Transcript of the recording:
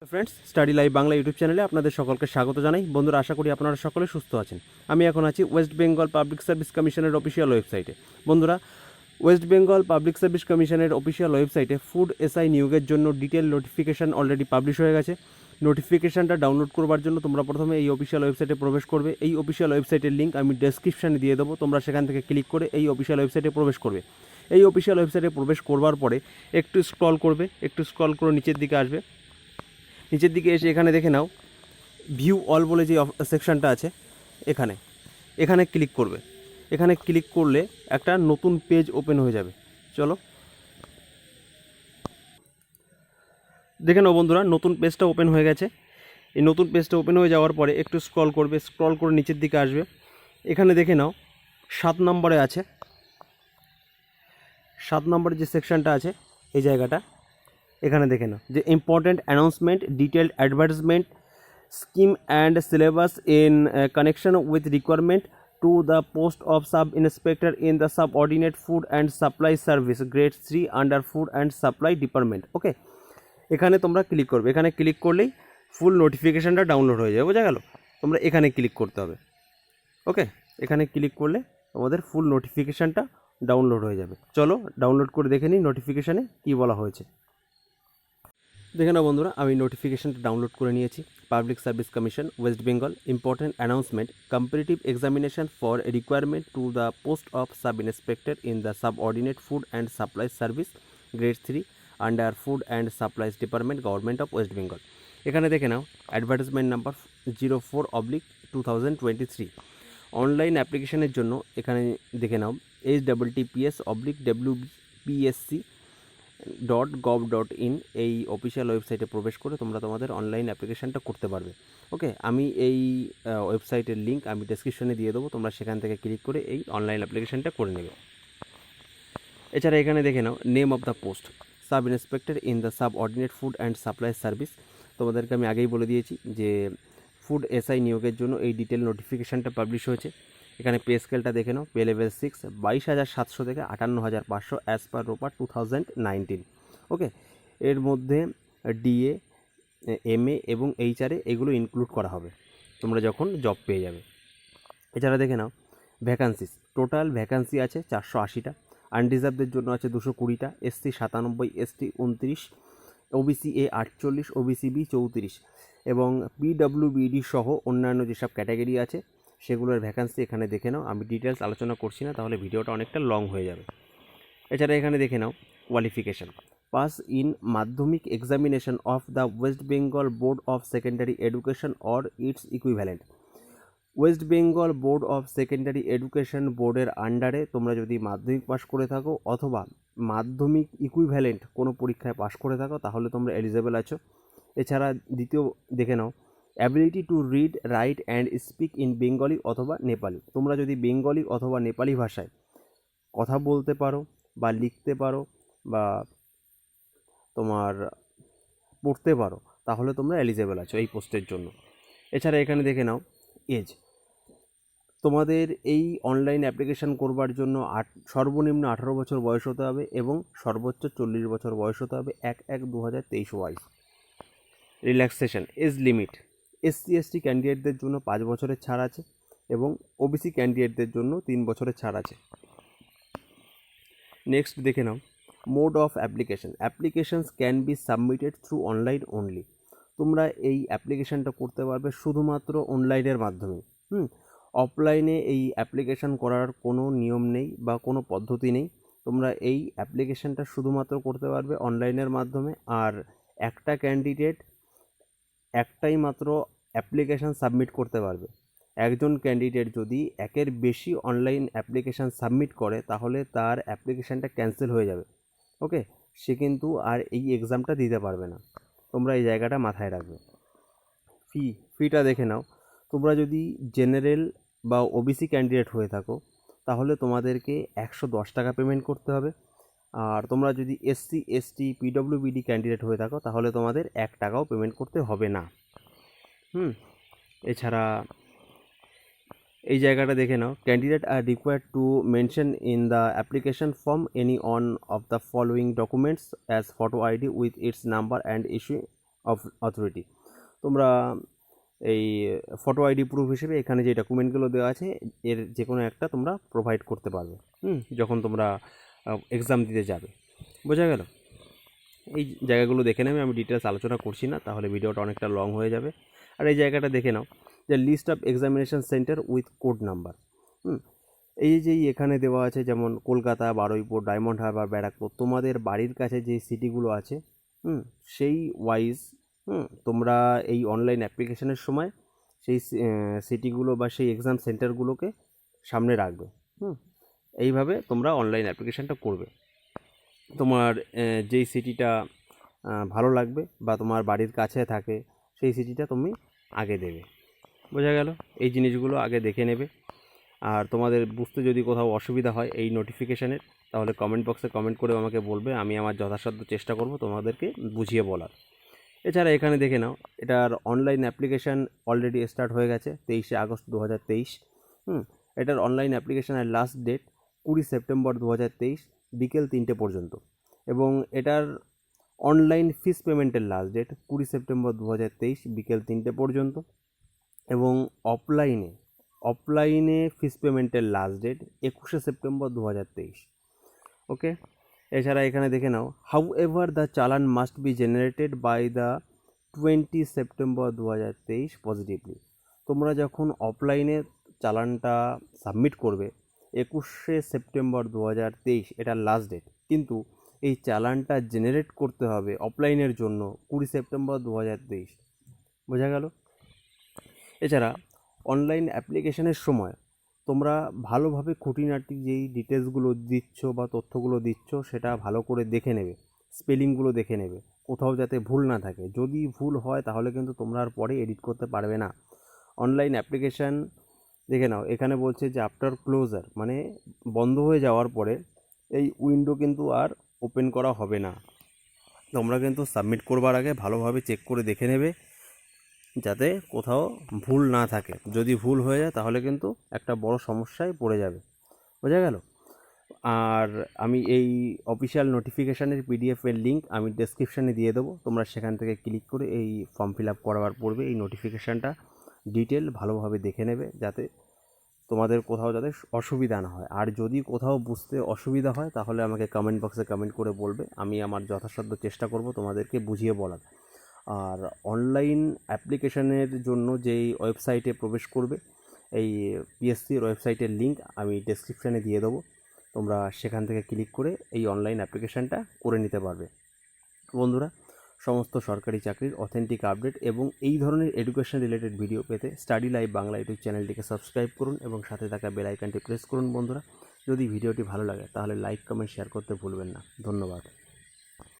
Friends study life Bangla YouTube चैनले आपनादेर सकलके स्वागत जानाई। बंधुरा आशा करी आपनारा सकले सुस्थ आछेन। आमी एखन आछि वेस्ट बेंगल पाब्लिक सार्विस कमिशनेर अफिशियल वेबसाइटे। बंधुरा वेस्ट बेंगल पाब्लिक सार्विस कमिशनेर अफिशियल वेबसाइटे फूड एसआई नियोगेर जोन्नो डिटेल नोटिफिकेशन अलरेडी पाब्लिश हये गेछे। नोटिफिकेशनटा डाउनलोड करबार जोन्नो तोमरा प्रथमे এই অফিশিয়াল ওয়েবসাইটে প্রবেশ করবে। এই অফিশিয়াল ওয়েবসাইটের লিংক আমি ডেসক্রিপশনে দিয়ে দেবো, তোমরা সেখান থেকে ক্লিক করে এই অফিশিয়াল ওয়েবসাইটে প্রবেশ করবে। এই অফিশিয়াল ওয়েবসাইটে প্রবেশ করবার পরে একটু স্ক্রল করবে, একটু স্ক্রল করে নিচের দিকে আসবে। নিচের দিকে এসে এখানে দেখে নাও ভিউ অল বলে যে সেকশনটা আছে এখানে এখানে ক্লিক করবে। এখানে ক্লিক করলে একটা নতুন পেজ ওপেন হয়ে যাবে। চলো দেখে নাও বন্ধুরা, নতুন পেজটা ওপেন হয়ে গেছে। এই নতুন পেজটা ওপেন হয়ে যাওয়ার পরে একটু স্ক্রল করবে, স্ক্রল করে নিচের দিকে আসবে। এখানে দেখে নাও 7 নম্বরে আছে, 7 নম্বরে যে সেকশনটা আছে এই জায়গাটা এখানে দেখে নাও যে important announcement, detailed advertisement, scheme and syllabus in connection with requirement to the post of sub inspector in the subordinate food and supply service grade 3 under food and supply department. Okay, এখানে তোমরা click করবে। এখানে click করলেই ফুল নোটিফিকেশানটা download হয়ে যাবে। বোঝা গেল? তোমরা এখানে ক্লিক করতে হবে। ওকে, এখানে ক্লিক করলে তোমাদের ফুল নোটিফিকেশানটা ডাউনলোড হয়ে যাবে। চলো ডাউনলোড করে দেখে নিই নোটিফিকেশানে কী বলা হয়েছে। দেখে নাও বন্ধুরা, আমি নোটিফিকেশানটা ডাউনলোড করে নিয়েছি। Public service commission West Bengal important announcement, competitive examination for requirement to the post of sub inspector in the subordinate food and supply service grade 3 under food and supplies department government of West Bengal. এখানে দেখে নাও advertisement number 04/2023। Online অ্যাপ্লিকেশনের জন্য এখানে দেখে নাও https://wbpsc.gov.in এই official ওয়েবসাইটে প্রবেশ করে তোমরা তোমাদের অনলাইন অ্যাপ্লিকেশানটা করতে পারবে। ওকে, আমি এই ওয়েবসাইটের লিঙ্ক আমি ডেসক্রিপশনে দিয়ে দেবো, তোমরা সেখান থেকে ক্লিক করে এই অনলাইন অ্যাপ্লিকেশানটা করে নেবে। এছাড়া এখানে দেখে নাও name of the post sub inspector in the subordinate food and supply service. তোমাদেরকে আমি আগেই বলে দিয়েছি যে ফুড এসআই নিয়োগের জন্য এই ডিটেল নোটিফিকেশানটা পাবলিশ হয়েছে। এখানে পে স্কেলটা দেখে নাও, পে লেভেল 6 22,700 থেকে 58,500 অ্যাজ পার রোপা 2019। ওকে, এর মধ্যে ডিএ, এমএ এবং এইচআরএ এগুলো ইনক্লুড করা হবে তোমরা যখন জব পেয়ে যাবে। এছাড়া দেখে নাও ভ্যাকান্সিস, টোটাল ভ্যাকান্সি আছে 480টা। আনরিজার্ভদের জন্য আছে 220টা, SC 97, ST 29, OBC A 48, OBC B 34 এবং পিডব্লিউবিডি সহ অন্যান্য যেসব ক্যাটাগরি আছে সেগুলোর ভ্যাকান্সি এখানে দেখে নাও। আমি ডিটেলস আলোচনা করছি না, তাহলে ভিডিওটা অনেকটা লং হয়ে যাবে। এছাড়া এখানে দেখে নাও কোয়ালিফিকেশান, পাস ইন মাধ্যমিক examination of the West Bengal board of secondary education or its equivalent. West Bengal board of secondary education বোর্ডের আন্ডারে তোমরা যদি মাধ্যমিক পাস করে থাকো অথবা মাধ্যমিক ইকুইভ্যালেন্ট কোনো পরীক্ষায় পাস করে থাকো তাহলে তোমরা এলিজেবল আছো। এছাড়া দ্বিতীয় দেখে নাও ability to read, write and speak in Bengali অথবা নেপালি। তোমরা যদি বেঙ্গলি অথবা নেপালি ভাষায় কথা বলতে পারো বা লিখতে পারো বা তোমার পড়তে পারো তাহলে তোমরা এলিজেবল আছো এই পোস্টের জন্য। এছাড়া এখানে দেখে নাও এজ, তোমাদের এই অনলাইন অ্যাপ্লিকেশান করবার জন্য সর্বনিম্ন 18 বছর বয়স হতে হবে এবং সর্বোচ্চ 40 বছর বয়স হতে হবে 1/1/2023 wise. Relaxation age limit, SC ST ক্যান্ডিডেটদের জন্য 5 বছরের ছাড় আছে এবং ওবিসি ক্যান্ডিডেটদের জন্য 3 বছরের ছাড় আছে। নেক্সট দেখে নাও mode of application, applications can be submitted through online only. তোমরা এই অ্যাপ্লিকেশানটা করতে পারবে শুধুমাত্র অনলাইনের মাধ্যমে। অফলাইনে এই অ্যাপ্লিকেশান করার কোনো নিয়ম নেই বা কোনো পদ্ধতি নেই। তোমরা এই অ্যাপ্লিকেশানটা শুধুমাত্র করতে পারবে অনলাইনের মাধ্যমে। আর একটা ক্যান্ডিডেট একটাই মাত্র অ্যাপ্লিকেশান সাবমিট করতে পারবে। একজন ক্যান্ডিডেট যদি একের বেশি অনলাইন অ্যাপ্লিকেশান সাবমিট করে তাহলে তার অ্যাপ্লিকেশানটা ক্যান্সেল হয়ে যাবে। ওকে, সে কিন্তু আর এই এক্সামটা দিতে পারবে না। তোমরা এই জায়গাটা মাথায় রাখবে। ফিটা দেখে নাও, তোমরা যদি জেনারেল বা ওবিসি ক্যান্ডিডেট হয়ে থাকো তাহলে তোমাদেরকে 110 টাকা পেমেন্ট করতে হবে। আর তোমরা যদি এসসি এসটি পিডব্লিউবিডি ক্যান্ডিডেট হয়ে থাকো তাহলে তোমাদের 1 টাকাও পেমেন্ট করতে হবে না। এছাড়া এই জায়গাটা দেখে নাও candidate are required to mention in the application form any one of the following documents as photo ID with its number and issue authority. তোমরা এই ফটো আইডি প্রুফ হিসেবে এখানে যে ডকুমেন্টগুলো দেওয়া আছে এর যে কোনো একটা তোমরা প্রোভাইড করতে পারবে যখন তোমরা এক্সাম দিতে যাবে। বোঝা গেল? এই জায়গাগুলো দেখে নেবে, আমি ডিটেলস আলোচনা করছি না, তাহলে ভিডিওটা অনেকটা লং হয়ে যাবে। আর এই জায়গাটা দেখে নাও যে list of examination centre with code number. এই যে এখানে দেওয়া আছে যেমন কলকাতা, বারুইপুর, ডায়মন্ড হারবার, ব্যারাকপুর, তোমাদের বাড়ির কাছে যে সিটিগুলো আছে সেই ওয়াইজ তোমরা এই অনলাইন অ্যাপ্লিকেশনের সময় সেই সিটিগুলো বা সেই এক্সাম সেন্টারগুলোকে সামনে রাখবে। এইভাবে তোমরা অনলাইন অ্যাপ্লিকেশানটা করবে। তোমার যেই সিটিটা ভালো লাগবে বা তোমার বাড়ির কাছে থাকে সেই সিটিটা তুমি আগে দেবে। বোঝা গেল? এই জিনিসগুলো আগে দেখে নেবে। আর তোমাদের বুঝতে যদি কোথাও অসুবিধা হয় এই নোটিফিকেশানের, তাহলে কমেন্ট বক্সে কমেন্ট করে আমাকে বলবে, আমি আমার যথাসাধ্য চেষ্টা করব তোমাদেরকে বুঝিয়ে বলার। এছাড়া এখানে দেখে নাও এটার অনলাইন অ্যাপ্লিকেশান অলরেডি স্টার্ট হয়ে গেছে 23শে আগস্ট 2023। এটার অনলাইন অ্যাপ্লিকেশানের লাস্ট ডেট 20 সেপ্টেম্বর 2023 বিকেল 3টে পর্যন্ত, এবং এটার অনলাইন ফিস পেমেন্টের লাস্ট ডেট 20 সেপ্টেম্বর 2023 বিকেল 3টে পর্যন্ত, এবং অফলাইনে ফিস পেমেন্টের লাস্ট ডেট 21শে সেপ্টেম্বর 2023। ওকে। এছাড়া এখানে দেখে নাও however the challan must be generated by the 20 September 2023 positively. তোমরা যখন অফলাইনে চালানটা সাবমিট করবে 21শে সেপ্টেম্বর 2023 এটার লাস্ট ডেট, কিন্তু এই চালানটা জেনারেট করতে হবে অফলাইনের জন্য 20 সেপ্টেম্বর 2023। বোঝা গেল? এছাড়া অনলাইন অ্যাপ্লিকেশনের সময় তোমরা ভালোভাবে খুঁটিনাটি যেই ডিটেলসগুলো দিচ্ছ বা তথ্যগুলো দিচ্ছ সেটা ভালো করে দেখে নেবে, স্পেলিংগুলো দেখে নেবে, কোথাও যাতে ভুল না থাকে। যদি ভুল হয় তাহলে কিন্তু তোমরা আর পরে এডিট করতে পারবে না। অনলাইন অ্যাপ্লিকেশান দেখে নাও এখানে বলছে যে আফটার ক্লোজার, মানে বন্ধ হয়ে যাওয়ার পরে এই উইন্ডো কিন্তু আর ওপেন করা হবে না। তোমরা কিন্তু সাবমিট করবার আগে ভালোভাবে চেক করে দেখে নেবে যাতে কোথাও ভুল না থাকে। যদি ভুল হয়ে যায় তাহলে কিন্তু একটা বড় সমস্যায় পড়ে যাবে। বোঝা গেল? আর আমি এই অফিসিয়াল নোটিফিকেশানের পিডিএফের লিঙ্ক আমি ডেসক্রিপশানে দিয়ে দেবো, তোমরা সেখান থেকে ক্লিক করে এই ফর্ম ফিল আপ করাবার পূর্বে এই নোটিফিকেশানটা ডিটেল ভালোভাবে দেখে নেবে যাতে তোমাদের কোথাও যাতে অসুবিধা না হয়। আর যদি কোথাও বুঝতে অসুবিধা হয় তাহলে আমাকে কমেন্ট বক্সে কমেন্ট করে বলবে, আমি আমার যথাসাধ্য চেষ্টা করব তোমাদেরকে বুঝিয়ে বলার। আর অনলাইন অ্যাপ্লিকেশানের জন্য যেই ওয়েবসাইটে প্রবেশ করবে এই পিএসসির ওয়েবসাইটের লিঙ্ক আমি ডেসক্রিপশানে দিয়ে দেবো, তোমরা সেখান থেকে ক্লিক করে এই অনলাইন অ্যাপ্লিকেশানটা করে নিতে পারবে। বন্ধুরা, সমস্ত সরকারি চাকরির অথেন্টিক আপডেট এবং এই ধরনের এডুকেশন রিলেটেড ভিডিও পেতে স্টাডি লাইফ বাংলা ইউটিউব চ্যানেলটিকে সাবস্ক্রাইব করুন এবং সাথে থাকা বেল আইকনটি প্রেস করুন। বন্ধুরা, যদি ভিডিওটি ভালো লাগে তাহলে লাইক, কমেন্ট, শেয়ার করতে ভুলবেন না। ধন্যবাদ।